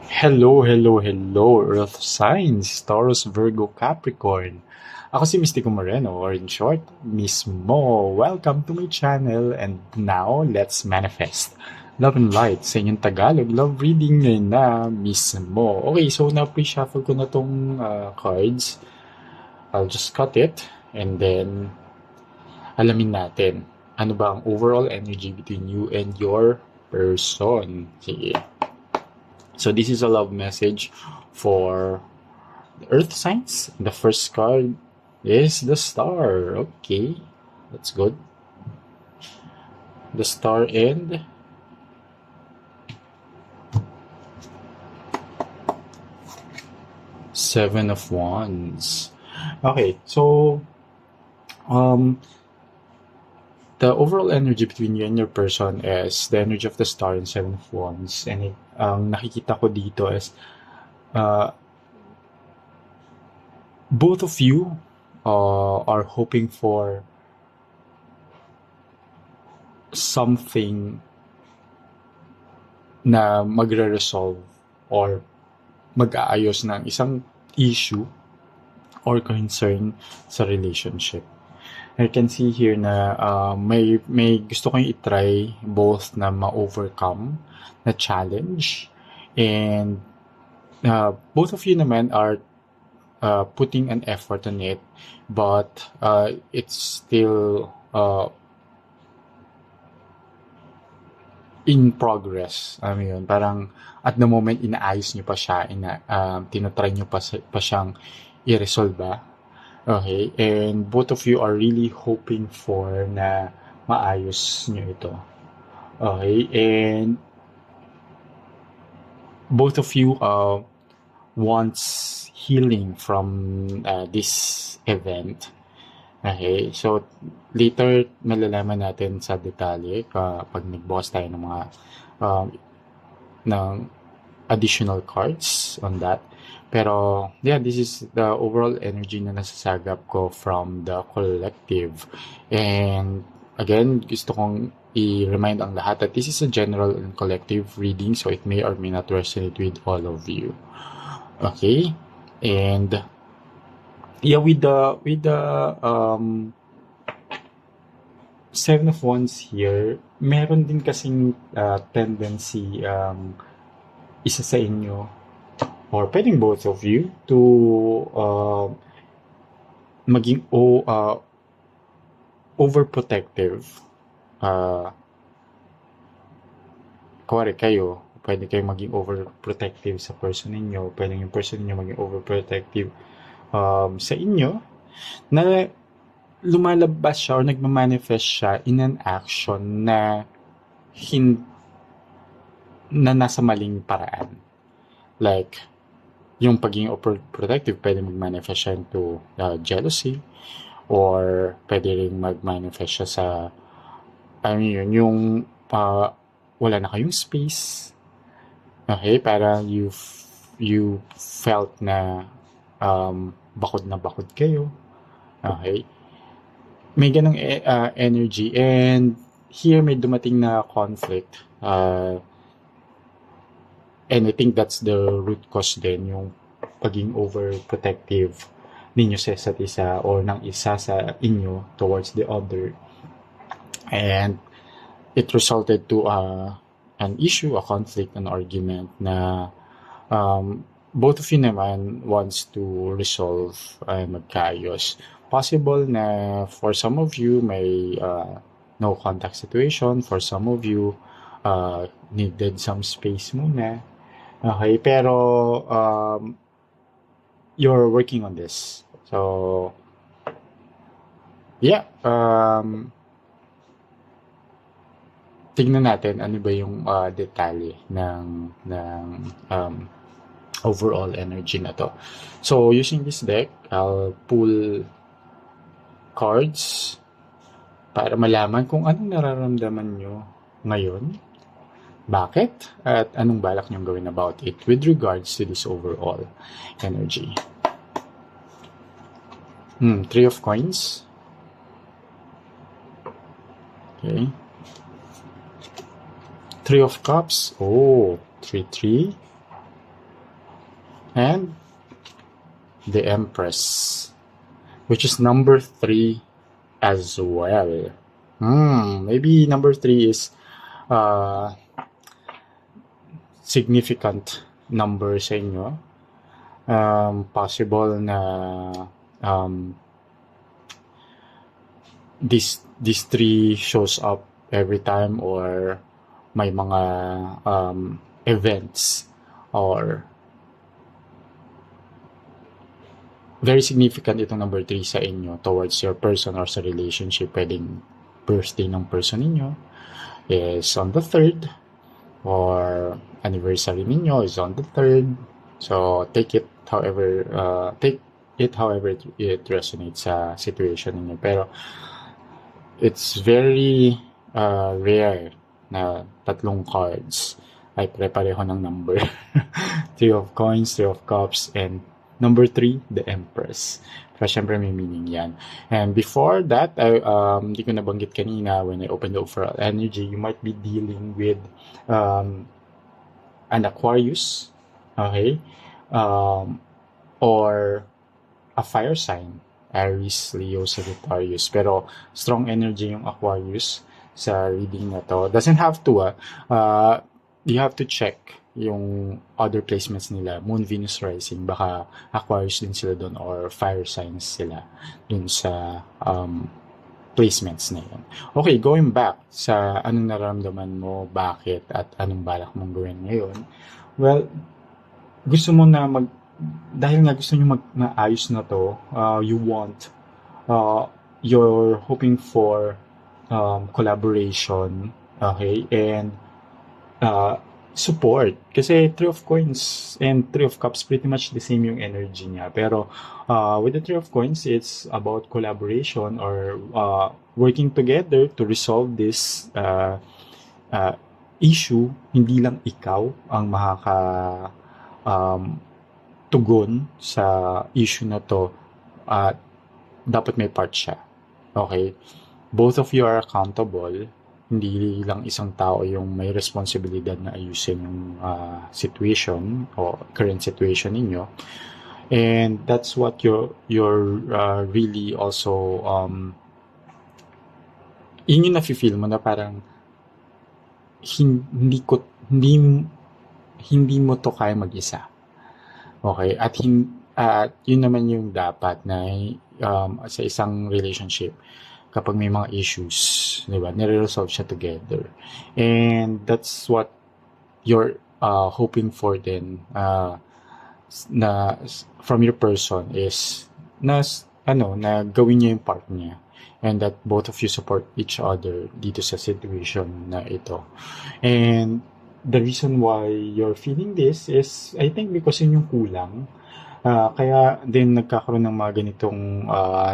Hello, hello, hello, Earth signs, Taurus, Virgo, Capricorn. Ako si Mystico Moreno, or in short, Miss Mo. Welcome to my channel, and now let's manifest. Love and light sa inyong Tagalog love reading ngayon na Miss Mo. Okay, so na-pre-shuffle ko na tong cards. I'll just cut it, and then alamin natin ano ba ang overall energy between you and your person. Sige. So this is a love message for the earth signs. The first card is the star. Okay, that's good. The star and seven of wands. Okay, so um the overall energy between you and your person is the energy of the star and seven of wands. And ang nakikita ko dito is uh, both of you are hoping for something na magre-resolve or mag-aayos ng isang issue or concern sa relationship. I can see here na may gusto kong itry both na ma-overcome na challenge, and both of you naman are putting an effort on it, but it's still in progress. Ano yun, parang at the moment inaayos nyo pa siya, tinatry nyo pa siyang i-resolve. Okay, and both of you are really hoping for na maayos nyo ito. Okay, and both of you wants healing from this event. Okay, so later malalaman natin sa detalye pag nagbukas tayo ng mga ng additional cards on that. Pero yeah, this is the overall energy na nasasagap ko from the collective. And again, gusto kong i-remind ang lahat that this is a general and collective reading, so it may or may not resonate with all of you. Okay? And yeah, with the Seven of Wands here, meron din kasing tendency isa sa inyo or pwedeng both of you to maging overprotective. Kuwari kayo, pwede kayong maging overprotective sa person ninyo, pwede yung person ninyo maging overprotective sa inyo, na lumalabas siya or nagmamanifest siya in an action na na nasa maling paraan. Like, yung pagiging overprotective, pwede mag-manifest siya into jealousy, or pwede rin mag-manifest siya sa, ano yun, yung wala na kayong space. Okay, para you felt na bakod na bakod kayo. Okay, may ganong energy, and here may dumating na conflict. And I think that's the root cause din, yung paging overprotective ninyo sa isa't isa or ng isa sa inyo towards the other. And it resulted to an issue, a conflict, an argument na both of you naman wants to resolve ay magkaayos. Possible na for some of you may no contact situation, for some of you needed some space muna. Okay, pero you're working on this. So, yeah, tignan natin ano ba yung detalye ng overall energy na to. So, using this deck, I'll pull cards para malaman kung anong nararamdaman nyo ngayon, bakit, at anong balak niyong gawin about it with regards to this overall energy. Three of Coins. Okay. Three of Cups. Oh, 3-3. and the Empress, which is number 3 as well. Maybe number 3 is significant number sa inyo. Possible na these 3 shows up every time, or may mga events or very significant itong number 3 sa inyo towards your person or sa relationship. Pwedeng birthday ng person ninyo is on the 3rd, or anniversary ninyo is on the 3rd. So take it however it resonates sa situation ninyo. Pero it's very rare na 3 cards ay pare-pareho ng number. 3 of coins, 3 of cups, and number 3, the Empress. Pero syempre may meaning yan. And before that, hindi ko nabanggit kanina, when I opened the overall energy, you might be dealing with an Aquarius, okay? Or a fire sign, Aries, Leo, Sagittarius. Pero strong energy yung Aquarius sa reading na to. Doesn't have to, you have to check yung other placements nila. Moon, Venus, Rising, baka Aquarius din sila doon, or fire signs sila dun sa placements na yun. Okay, going back sa anong nararamdaman mo, bakit, at anong balak mong gawin ngayon. Well, gusto mo na dahil nga gusto nyo maayos na to, you want, you're hoping for collaboration, okay, and support. Kasi 3 of coins and 3 of cups, pretty much the same yung energy niya. Pero with the 3 of coins, it's about collaboration or working together to resolve this issue. Hindi lang ikaw ang tugon sa issue na to. Dapat may part siya. Okay? Both of you are accountable. Hindi lang isang tao yung may responsibilidad na ayusin yung situation o current situation ninyo. And that's what you're really also yun yung nafe-feel mo na parang hindi mo to kaya mag-isa. Okay? At yun naman yung dapat na sa isang relationship, kapag may mga issues, di ba, nire-resolve siya together. And that's what you're hoping for then, na from your person is na gawin niya yung part niya, and that both of you support each other dito sa situation na ito. And the reason why you're feeling this is, I think, because yun yung kulang. Kaya din nagkakaroon ng mga ganitong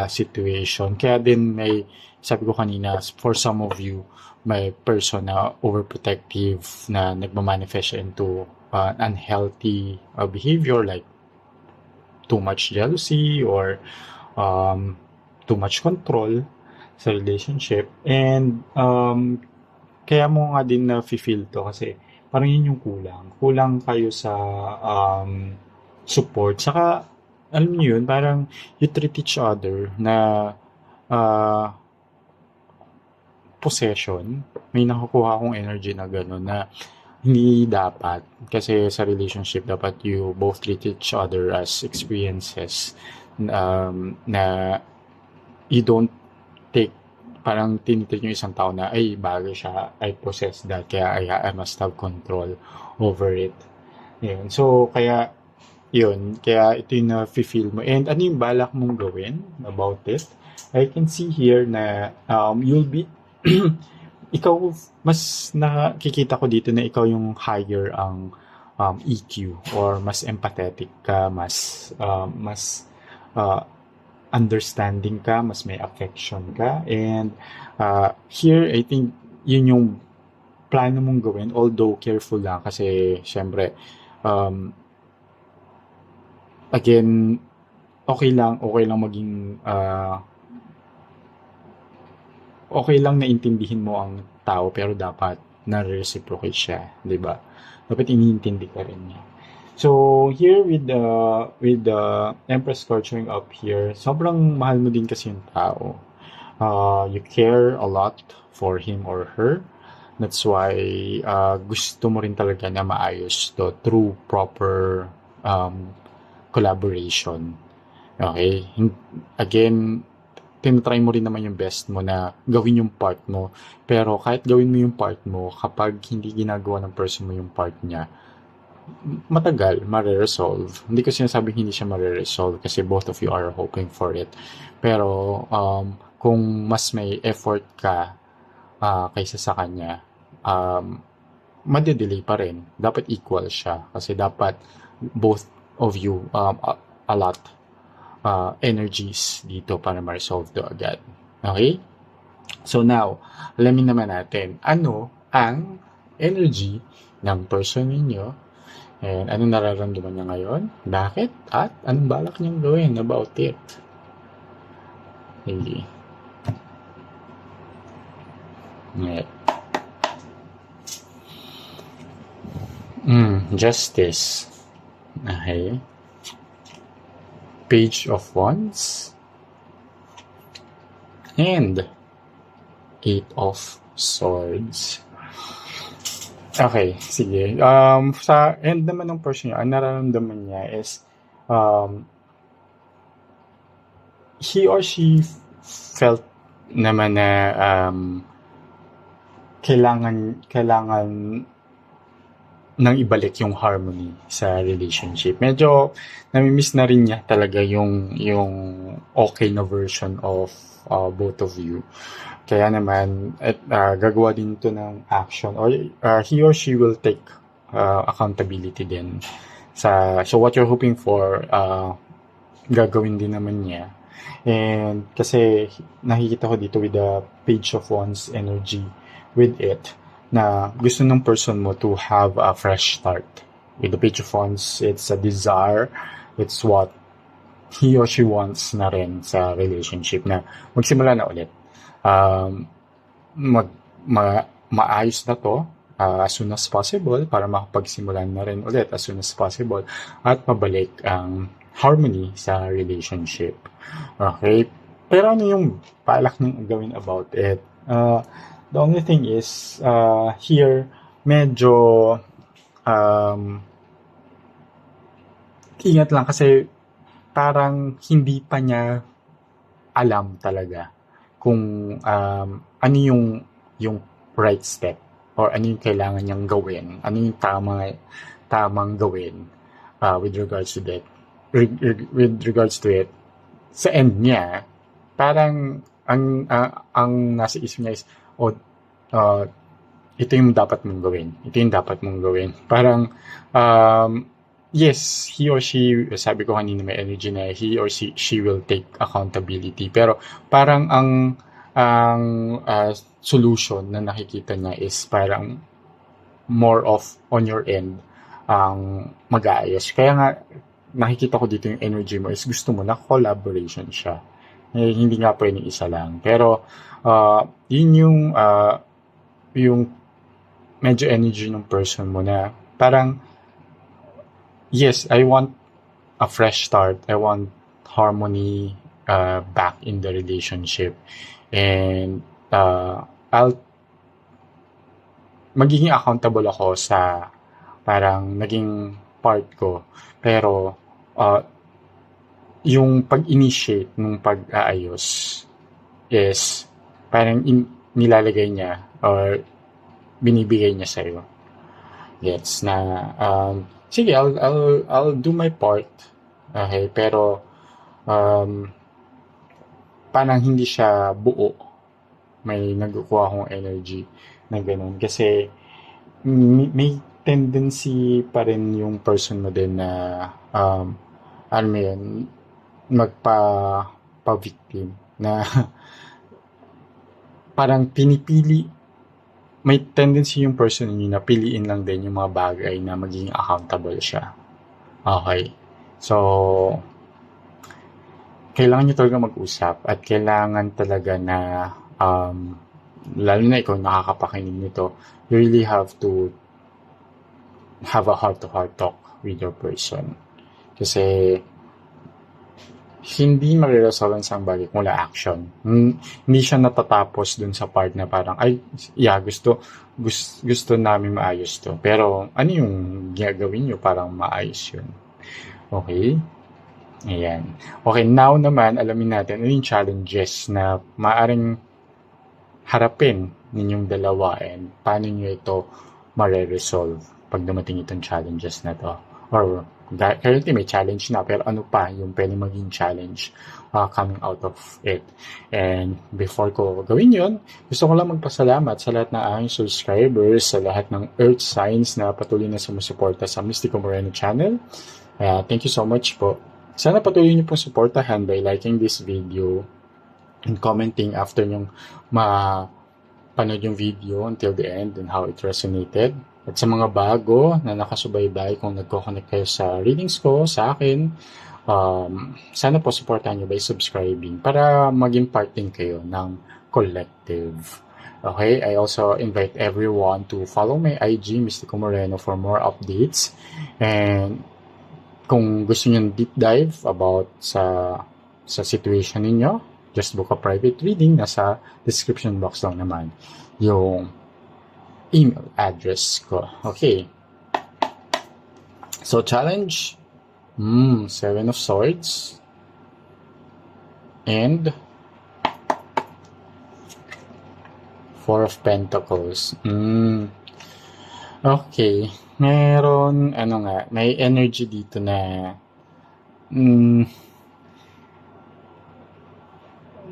situation. Kaya din may, sabi ko kanina, for some of you, may person na overprotective na nagmamanifest into unhealthy behavior, like too much jealousy or too much control sa relationship. And kaya mo nga din na feel to kasi parang yun yung kulang. Kulang kayo sa support. Saka, alam niyo yun, parang you treat each other na possession. May nakukuha akong energy na gano'n na hindi dapat. Kasi sa relationship, dapat you both treat each other as experiences na you don't take, parang tinitreat yung isang tao na, ay, bagay siya, I possess that, kaya I must have control over it. Yun. So, kaya ito yung na-feel mo. And ano yung balak mong gawin about it? I can see here na you'll be, ikaw, mas nakikita ko dito na ikaw yung higher ang EQ, or mas empathetic ka, mas understanding ka, mas may affection ka. And here, I think, yun yung plano mong gawin, although careful lang kasi, syempre, again, okay lang maging okay lang na intindihin mo ang tao, pero dapat na-reciprocate siya, 'di ba? Dapat iniintindi ka rin niya. So here with the Empress card showing up here, sobrang mahal mo din kasi yung tao. You care a lot for him or her. That's why gusto mo rin talaga na maayos to through proper collaboration. Okay? Again, tinatry mo rin naman yung best mo na gawin yung part mo. Pero kahit gawin mo yung part mo, kapag hindi ginagawa ng person mo yung part niya, matagal mare-resolve. Hindi ko sinasabing hindi siya mare-resolve kasi both of you are hoping for it. Pero kung mas may effort ka kaysa sa kanya, madedelay pa rin. Dapat equal siya kasi dapat both of you a lot energies dito para ma-resolve to agad. Okay? So now, alamin naman natin ano ang energy ng person ninyo and anong nararamdaman niya ngayon, bakit, at anong balak niyang gawin about it. Okay. Yeah. Justice. Okay. Page of Wands. And Eight of Swords. Okay, sige. Sa end naman ng person niya, ang nararamdaman niya is he or she felt naman na kailangan nang ibalik yung harmony sa relationship. Medyo nami-miss na rin niya talaga yung okay na version of both of you. Kaya naman gagawa din to ng action or he or she will take accountability din so what you're hoping for gagawin din naman niya. And kasi nakikita ko dito with the Page of Wands energy with it na gusto ng person mo to have a fresh start. With the Page of Wands, it's a desire, it's what he or she wants na rin sa relationship na magsimula na ulit. Maayos na to as soon as possible para makapagsimulan na rin ulit as soon as possible at mabalik ang harmony sa relationship. Okay? Pero ano yung balak niyong gawin about it? The only thing is, here, medyo ingat lang kasi parang hindi pa niya alam talaga kung ano yung right step or ano yung kailangan niyang gawin, ano yung tamang gawin with regards to that. With regards to it, sa end niya, parang ang nasa isip niya is, ito yung dapat mong gawin. Ito yung dapat mong gawin. Parang, yes, he or she, sabi ko kanina may energy na he or she will take accountability. Pero parang ang solution na nakikita niya is parang more of on your end ang mag-aayos. Kaya nga, nakikita ko dito yung energy mo is gusto mo na collaboration siya. Hindi nga pwedeng isa lang. Pero, yun yung medyo energy ng person mo na parang, yes, I want a fresh start. I want harmony back in the relationship. And magiging accountable ako sa parang naging part ko. Pero, yung pag-initiate ng pag-aayos is parang nilalagay niya or binibigay niya sa'yo. Yes, na sige, I'll do my part. Okay, pero parang hindi siya buo. May nagkukuha akong energy na ganun. Kasi may tendency pa rin yung person mo din na ano mo yun, magpa-victim na parang pinipili, may tendency yung person niyo na piliin lang din yung mga bagay na magiging accountable siya. Okay. So, kailangan nyo talaga mag-usap at kailangan talaga na lalo na ikaw nakakapakinig nito, you really have to have a heart-to-heart talk with your person. Kasi hindi mariresolve ang isang bagay kung wala action. Hindi siya natatapos dun sa part na parang, ay, yeah, gusto namin maayos to. Pero, ano yung gagawin nyo parang maayos yun? Okay? Ayan. Okay, now naman, alamin natin ano yung challenges na maaring harapin ninyong dalawa and paano nyo ito mare-resolve pag dumating itong challenges na to. Or currently may challenge na, pero ano pa yung pwede maging challenge coming out of it. And before ko gawin yun, gusto ko lang magpasalamat sa lahat ng aking subscribers, sa lahat ng earth signs na patuloy na sumusuporta sa Mystico Moreno channel. Thank you so much po. Sana patuloy niyo pong suportahan by liking this video and commenting after yung mapanood yung video until the end and how it resonated. At sa mga bago na nakasubaybay, kung nagko-connect kayo sa readings ko, sa akin, sana po supportahan nyo by subscribing para maging part din kayo ng collective. Okay, I also invite everyone to follow my IG, Mystico Moreno, for more updates. And kung gusto nyo deep dive about sa situation ninyo, just book a private reading. Nasa description box lang naman yung email address ko. Okay. So, challenge. 7 of Swords. And 4 of Pentacles. Okay. Meron, may energy dito na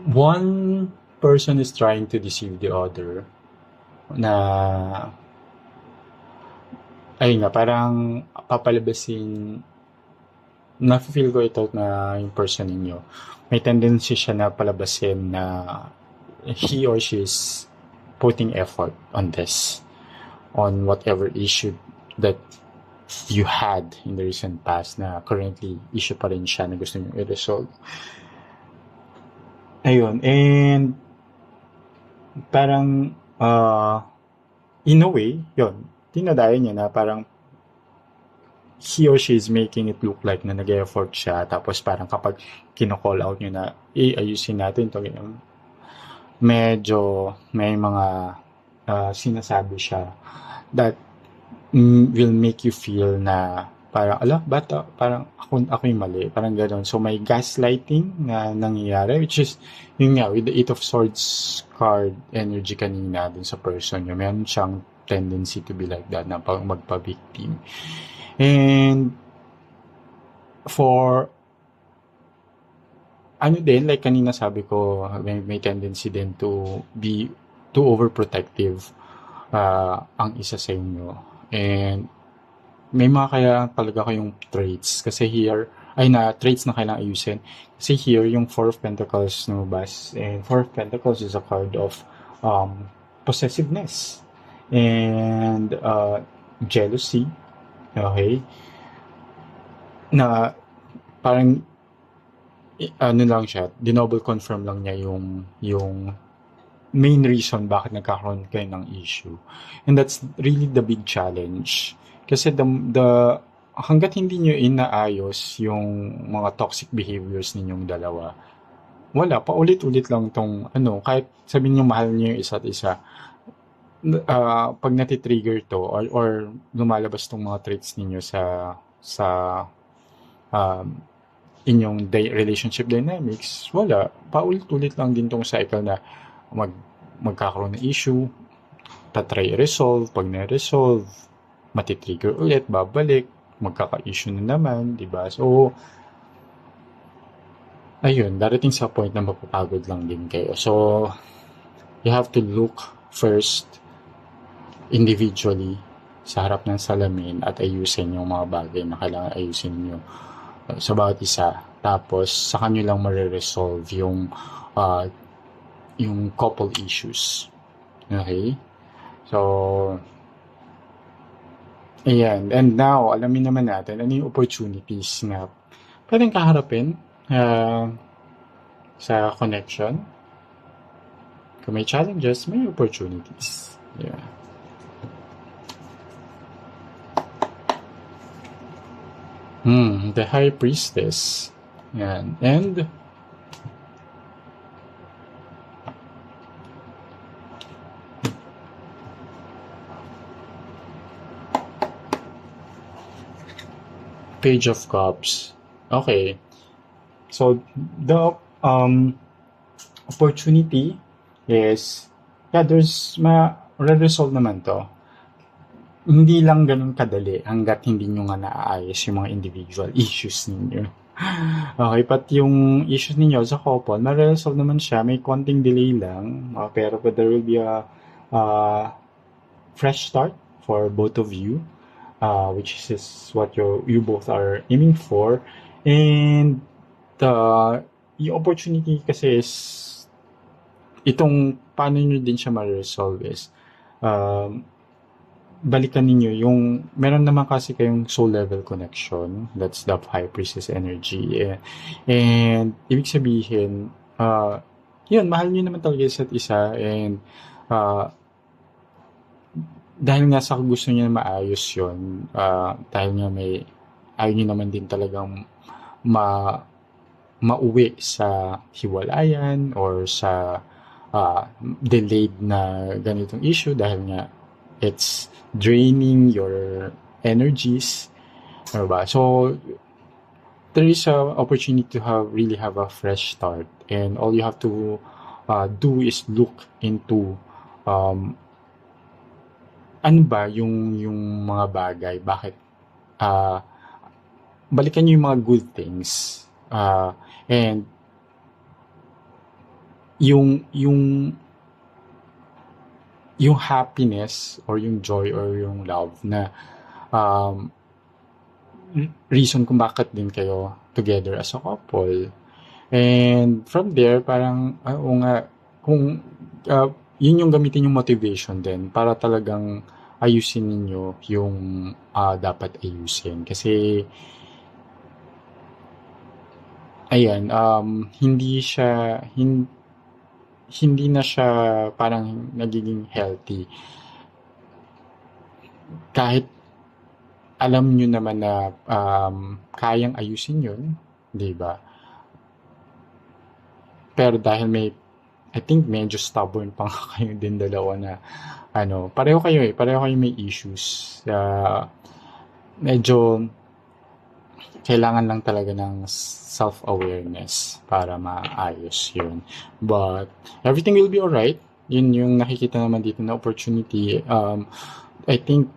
one person is trying to deceive the other na ayun nga, parang papalabasin, na-feel ko ito na yung person ninyo. May tendency siya na palabasin na he or she is putting effort on this, on whatever issue that you had in the recent past na currently issue pa rin siya na gusto nyo i-resolve. Ayun, and parang in a way, yun, tinadaya niya na parang he or she is making it look like na nag-effort siya, tapos parang kapag kino-call out nyo na ayusin natin to, medyo may mga sinasabi siya that will make you feel na parang, parang ako yung mali, parang gano'n. So, may gaslighting na nangyayari, which is, yun nga, with the 8 of Swords card energy kanina dun sa person nyo, meron siyang tendency to be like that, na magpa-victim. And, for, like kanina sabi ko, may tendency din to be too overprotective ang isa sa inyo. And may mga kaya talaga kayong traits. Kasi here, traits na kailangang ayusin. Kasi here, yung 4 of Pentacles lumabas. And 4 of Pentacles is a card of possessiveness. And jealousy. Okay? Na parang lang siya, dinouble confirm lang niya yung main reason bakit nagkakaroon kayo ng issue. And that's really the big challenge. Kasi hanggat hindi nyo inaayos yung mga toxic behaviors ninyong dalawa, wala, paulit-ulit lang tong, kahit sabihin nyo mahal nyo yung isa't isa, pag natitrigger to, or lumalabas tong mga traits ninyo sa inyong relationship dynamics, wala, paulit-ulit lang din tong cycle na magkakaroon ng issue, tatry resolve, pag na-resolve, matitrigger ulit, babalik, magkaka-issue na naman, diba? So, ayun, darating sa point na mapapagod lang din kayo. So, you have to look first individually sa harap ng salamin at ayusin yung mga bagay na kailangan ayusin nyo sa bawat isa. Tapos, sa kanyo lang mariresolve yung couple issues. Okay? So, ayan. And now, alamin naman natin ano yung opportunities na pwedeng kaharapin sa connection. Kung may challenges, may opportunities. Yeah. The High Priestess. Yan. And Page of Cups. Okay. So, the opportunity is, yeah, there's re-resolve naman to. Hindi lang ganun kadali hanggat hindi nyo nga naaayos yung mga individual issues ninyo. Okay, pati yung issues ninyo sa couple, ma-resolve naman siya. May konting delay lang, pero there will be a fresh start for both of you, which is what you both are aiming for. And yung opportunity kasi is itong paano nyo din siya ma-resolve is balikan ninyo yung meron naman kasi kayong soul level connection, that's the High Priestess energy, and ibig sabihin yun, mahal nyo naman talaga isa't isa, and dahil nga sa gusto niya maayos yun, dahil nga may ayaw nyo naman din talagang mauwi sa hiwalayan or sa delayed na ganitong issue dahil nga it's draining your energies, diba? So there is a opportunity to really have a fresh start, and all you have to do is look into ano ba yung mga bagay, bakit balikan niyo yung mga good things, and yung happiness or yung joy or yung love na reason kung bakit din kayo together as a couple. And from there, parang, oo nga, kung yun yung gamitin yung motivation din para talagang ayusin ninyo yung dapat ayusin. Kasi, ayan, hindi na siya parang nagiging healthy. Kahit alam nyo naman na kayang ayusin yun, di ba? Pero dahil I think medyo stubborn pa kayo din dalawa na, pareho kayo may issues. Medyo kailangan lang talaga ng self-awareness para maayos yun. But everything will be alright. Yun yung nakikita naman dito na opportunity. I think,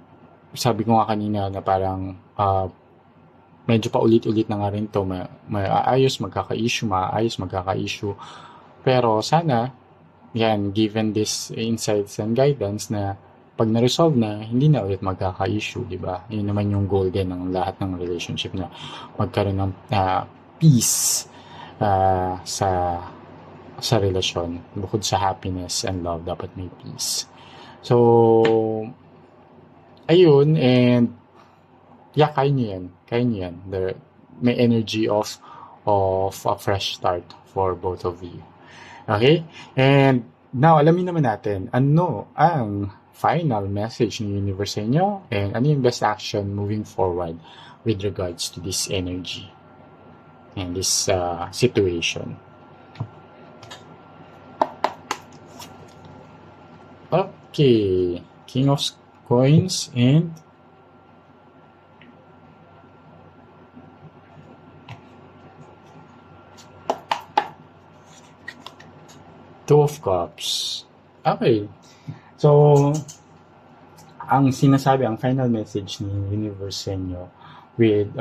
sabi ko nga kanina na parang medyo pa ulit-ulit na nga rin to. Maayos, magkaka-issue. Pero sana, yan, given this insights and guidance na pag na-resolve na, hindi na ulit magkaka-issue, di ba? Yun naman yung goal din ng lahat ng relationship, na magkaroon ng peace sa relasyon. Bukod sa happiness and love, dapat may peace. So, ayun, and yeah, kaya niyo yan. May energy of a fresh start for both of you. Okay? And now, alamin naman natin, ano ang final message ng universe sa inyo, and ano yung best action moving forward with regards to this energy and this situation. Okay, King of Coins and Two of Cups. Okay. So, ang final message ni universe sa inyo with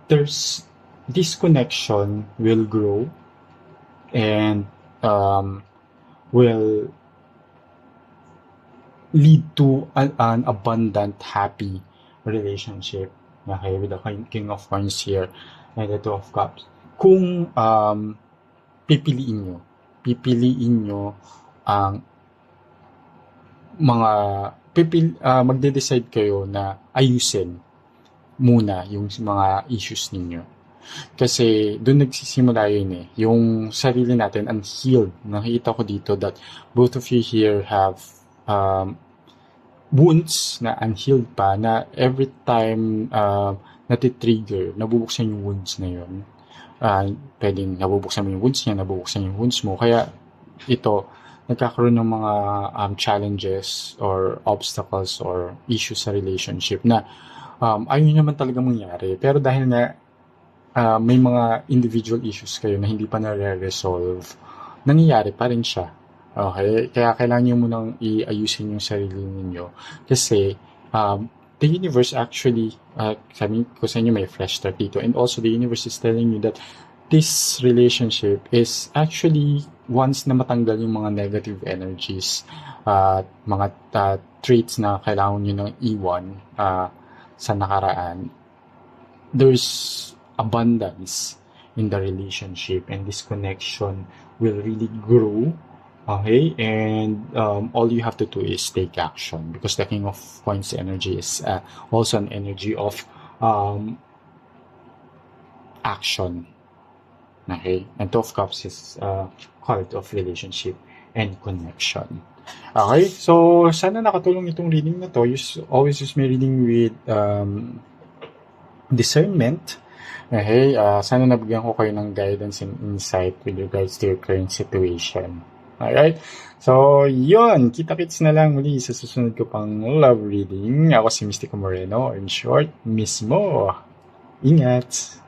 there's this connection will grow and will lead to an abundant, happy relationship. Okay, with the King of Coins here and the Two of Cups. Kung pipiliin nyo ang magde-decide kayo na ayusin muna yung mga issues ninyo. Kasi doon nagsisimula yun yung sarili natin unhealed. Nakita ko dito that both of you here have wounds na unhealed pa na every time natitrigger, nabubuksan yung wounds na yun. Pwedeng nabubuksan mo yung wounds niya, nabubuksan yung wounds mo. Kaya ito, nagkakaroon ng mga challenges or obstacles or issues sa relationship na ayaw naman talaga mangyari. Pero dahil nga may mga individual issues kayo na hindi pa nare-resolve, nangyayari pa rin siya. Okay? Kaya kailangan nyo munang iayusin yung sarili ninyo. Kasi the universe actually, sabi ko sa inyo, may fresh start dito. And also the universe is telling you that this relationship is actually once na matanggal yung mga negative energies, mga traits na kailangan nyo nang iwan sa nakaraan, there's abundance in the relationship, and this connection will really grow. Okay, and all you have to do is take action, because the King of Coins energy is also an energy of action. Okay, and Two of Cups is card of relationship and connection. Okay, so sana nakatulong itong reading na to. Always use my reading with discernment. Okay, sana nabigyan ko kayo ng guidance and insight with regards to your current situation. Alright? So, yun. Kita-kits na lang muli sa susunod ko pang love reading. Ako si Mystico Moreno. In short, Miss Mo. Ingat!